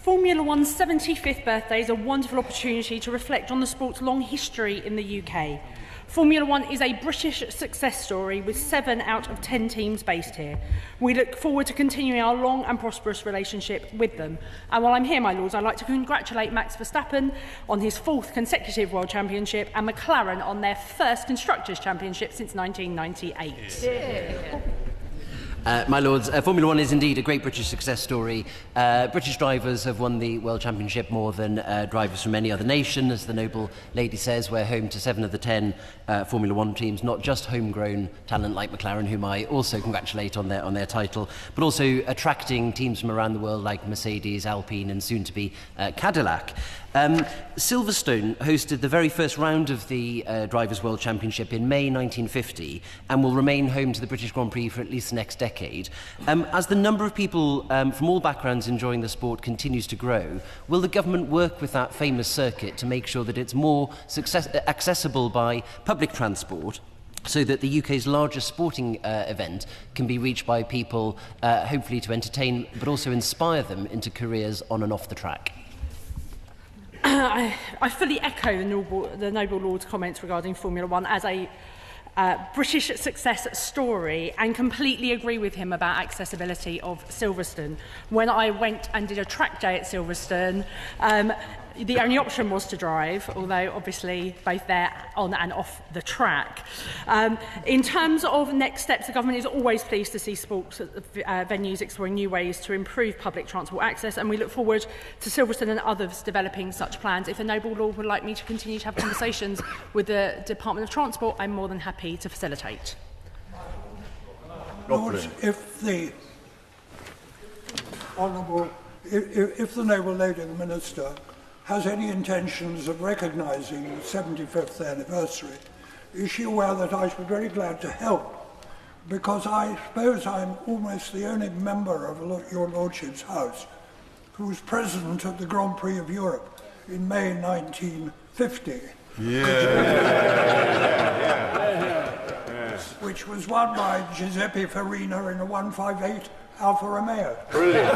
Formula One's 75th birthday is a wonderful opportunity to reflect on the sport's long history in the UK. Formula One is a British success story with 7 out of 10 teams based here. We look forward to continuing our long and prosperous relationship with them. And while I'm here, my lords, I'd like to congratulate Max Verstappen on his 4th consecutive World Championship and McLaren on their first Constructors' Championship since 1998. Yeah. My lords, Formula One is indeed a great British success story. British drivers have won the World Championship more than drivers from any other nation. As the noble lady says, we're home to 7 of the 10 Formula One teams, not just homegrown talent like McLaren, whom I also congratulate on their title, but also attracting teams from around the world like Mercedes, Alpine and soon to be Cadillac. Silverstone hosted the very first round of the Drivers' World Championship in May 1950 and will remain home to the British Grand Prix for at least the next decade. As the number of people from all backgrounds enjoying the sport continues to grow, will the government work with that famous circuit to make sure that it's more accessible by public transport, so that the UK's largest sporting event can be reached by people, hopefully to entertain, but also inspire them into careers on and off the track? I fully echo the noble Lord's comments regarding Formula One as a British success story and completely agree with him about accessibility of Silverstone. When I went and did a track day at Silverstone, the only option was to drive, although obviously both there on and off the track. In terms of next steps, the government is always pleased to see sports venues exploring new ways to improve public transport access, and we look forward to Silverstone and others developing such plans. If the noble Lord would like me to continue to have conversations with the Department of Transport, I'm more than happy to facilitate. Lords, if the Honourable, if the noble lady, the Minister, has any intentions of recognising the 75th anniversary, is she aware that I should be very glad to help? Because I suppose I'm almost the only member of your Lordship's House who was president at the Grand Prix of Europe in May 1950. Which was won by Giuseppe Farina in a 158 Alfa Romeo. Brilliant.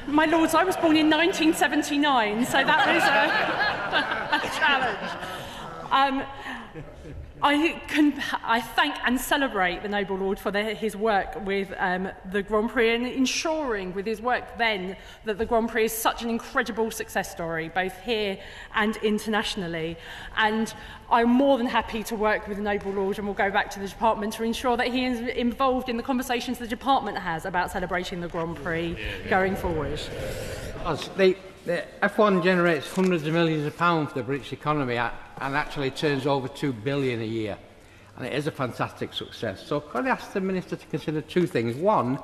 My lords, I was born in 1979, so that was a challenge. I thank and celebrate the noble Lord for his work with the Grand Prix and ensuring with his work then that the Grand Prix is such an incredible success story, both here and internationally. And I'm more than happy to work with the noble Lord, and we'll go back to the department to ensure that he is involved in the conversations the department has about celebrating the Grand Prix going forward. The F1 generates hundreds of millions of pounds for the British economy and actually turns over $2 billion a year. And it is a fantastic success. So could I ask the Minister to consider 2 things? One,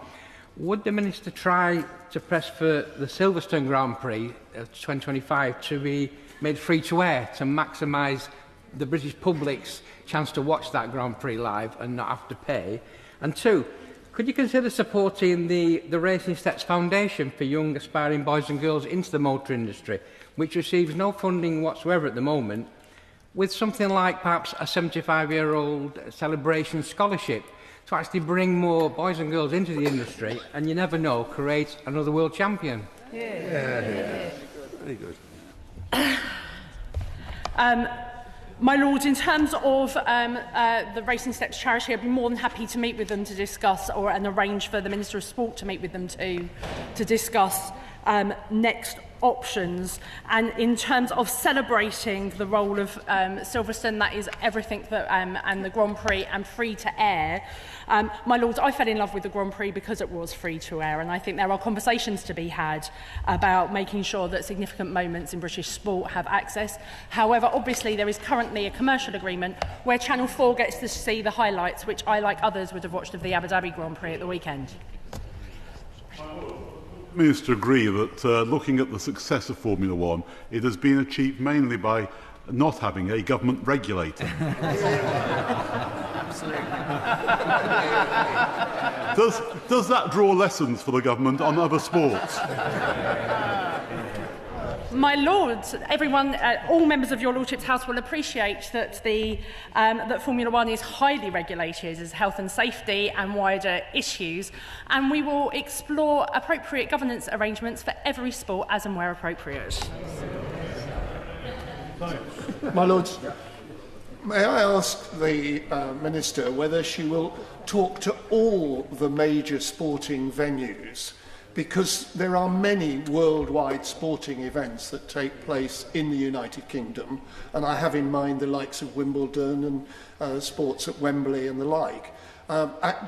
would the Minister try to press for the Silverstone Grand Prix of 2025 to be made free to air to maximise the British public's chance to watch that Grand Prix live and not have to pay? And 2, could you consider supporting the Racing Steps Foundation for young aspiring boys and girls into the motor industry, which receives no funding whatsoever at the moment, with something like perhaps a 75-year-old celebration scholarship to actually bring more boys and girls into the industry and, you never know, create another world champion? Yeah. Very good. My lords, in terms of the Racing Steps charity, I'd be more than happy to meet with them to discuss, and arrange for the Minister of Sport to meet with them to discuss next options. And in terms of celebrating the role of Silverstone, that is everything that and the Grand Prix and free to air. My lords, I fell in love with the Grand Prix because it was free to air, and I think there are conversations to be had about making sure that significant moments in British sport have access. However, obviously there is currently a commercial agreement where Channel 4 gets to see the highlights, which I, like others, would have watched of the Abu Dhabi Grand Prix at the weekend. Minister, agree that looking at the success of Formula One, it has been achieved mainly by not having a government regulator. Absolutely. Does that draw lessons for the government on other sports? My Lords, everyone, all members of your Lordship's House will appreciate that that Formula One is highly regulated as health and safety and wider issues, and we will explore appropriate governance arrangements for every sport as and where appropriate. My Lords, may I ask the Minister whether she will talk to all the major sporting venues, because there are many worldwide sporting events that take place in the United Kingdom, and I have in mind the likes of Wimbledon and sports at Wembley and the like,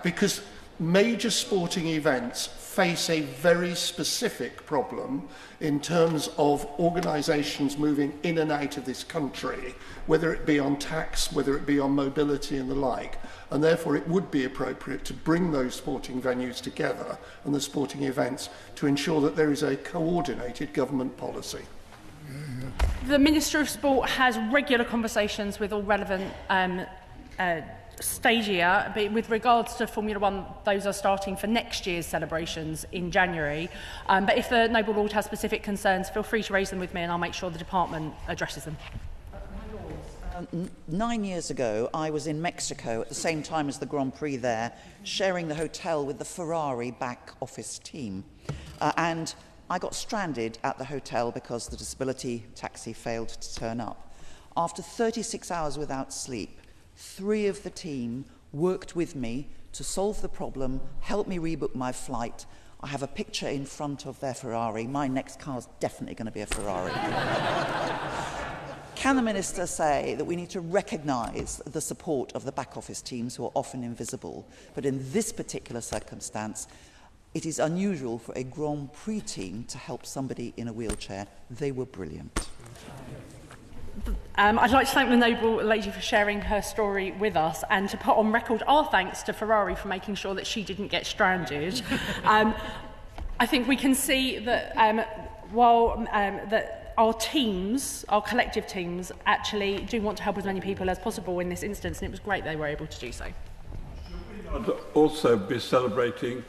because major sporting events face a very specific problem in terms of organisations moving in and out of this country, whether it be on tax, whether it be on mobility and the like, and therefore it would be appropriate to bring those sporting venues together and the sporting events to ensure that there is a coordinated government policy. The Minister of Sport has regular conversations with all relevant stagia, but with regards to Formula One, those are starting for next year's celebrations in January. But if the Noble Lord has specific concerns, feel free to raise them with me and I'll make sure the department addresses them. 9 years ago, I was in Mexico at the same time as the Grand Prix there, sharing the hotel with the Ferrari back office team. And I got stranded at the hotel because the disability taxi failed to turn up. After 36 hours without sleep, 3 of the team worked with me to solve the problem, help me rebook my flight. I have a picture in front of their Ferrari. My next car is definitely going to be a Ferrari. Can the Minister say that we need to recognise the support of the back office teams who are often invisible, but in this particular circumstance, it is unusual for a Grand Prix team to help somebody in a wheelchair? They were brilliant. I'd like to thank the Noble Lady for sharing her story with us and to put on record our thanks to Ferrari for making sure that she didn't get stranded. I think we can see that that our teams, our collective teams, actually do want to help as many people as possible in this instance, and it was great they were able to do so. Should we also be celebrating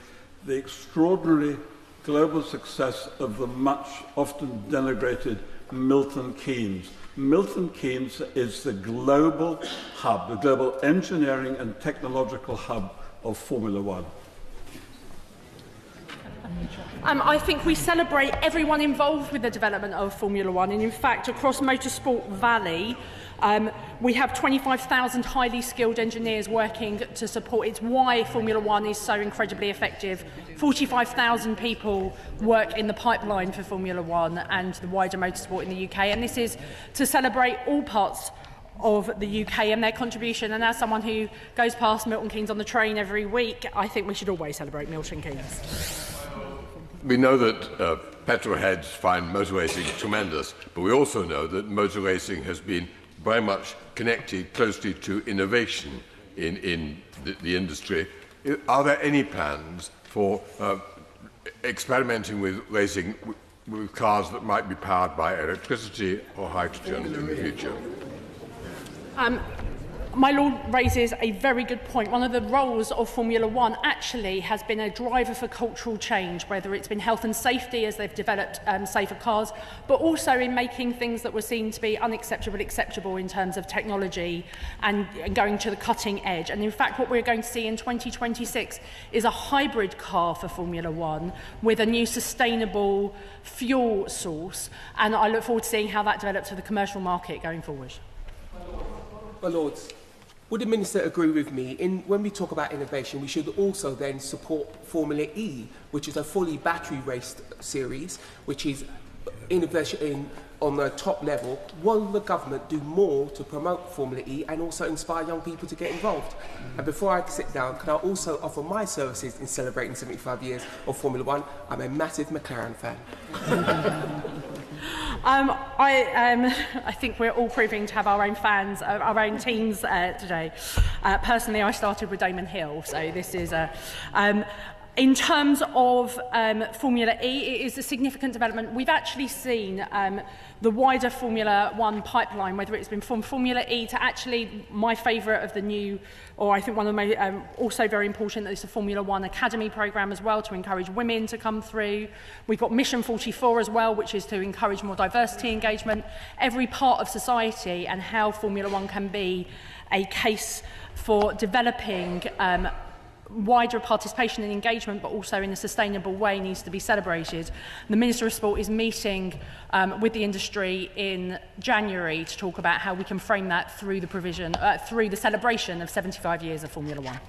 the extraordinary global success of the much often denigrated Milton Keynes? Milton Keynes is the global hub, the global engineering and technological hub of Formula One. I think we celebrate everyone involved with the development of Formula One, and in fact across Motorsport Valley we have 25,000 highly skilled engineers working to support. It's why Formula One is so incredibly effective. 45,000 people work in the pipeline for Formula One and the wider motorsport in the UK, and this is to celebrate all parts of the UK and their contribution. And as someone who goes past Milton Keynes on the train every week, I think we should always celebrate Milton Keynes. We know that petrol heads find motor racing tremendous, but we also know that motor racing has been very much connected closely to innovation in the industry. Are there any plans for experimenting with racing with cars that might be powered by electricity or hydrogen in the future? My Lord raises a very good point. One of the roles of Formula One actually has been a driver for cultural change, whether it's been health and safety as they've developed safer cars, but also in making things that were seen to be unacceptable acceptable in terms of technology and going to the cutting edge. And in fact, what we're going to see in 2026 is a hybrid car for Formula One with a new sustainable fuel source. And I look forward to seeing how that develops for the commercial market going forward. My Lords, would the Minister agree with me when we talk about innovation, we should also then support Formula E, which is a fully battery-raced series, which is innovation on the top level? Will the government do more to promote Formula E and also inspire young people to get involved? And before I sit down, can I also offer my services in celebrating 75 years of Formula One? I'm a massive McLaren fan. I think we're all proving to have our own fans, our own teams today. Personally, I started with Damon Hill, so this is In terms of Formula E, it is a significant development. We've actually seen the wider Formula One pipeline, whether it's been from Formula E to actually my favourite of the new, or I think one of the most, also very important, is the Formula One Academy programme as well, to encourage women to come through. We've got Mission 44 as well, which is to encourage more diversity engagement. Every part of society and how Formula One can be a case for developing wider participation and engagement, but also in a sustainable way, needs to be celebrated. The Minister of Sport is meeting with the industry in January to talk about how we can frame that through the provision, through the celebration of 75 years of Formula One.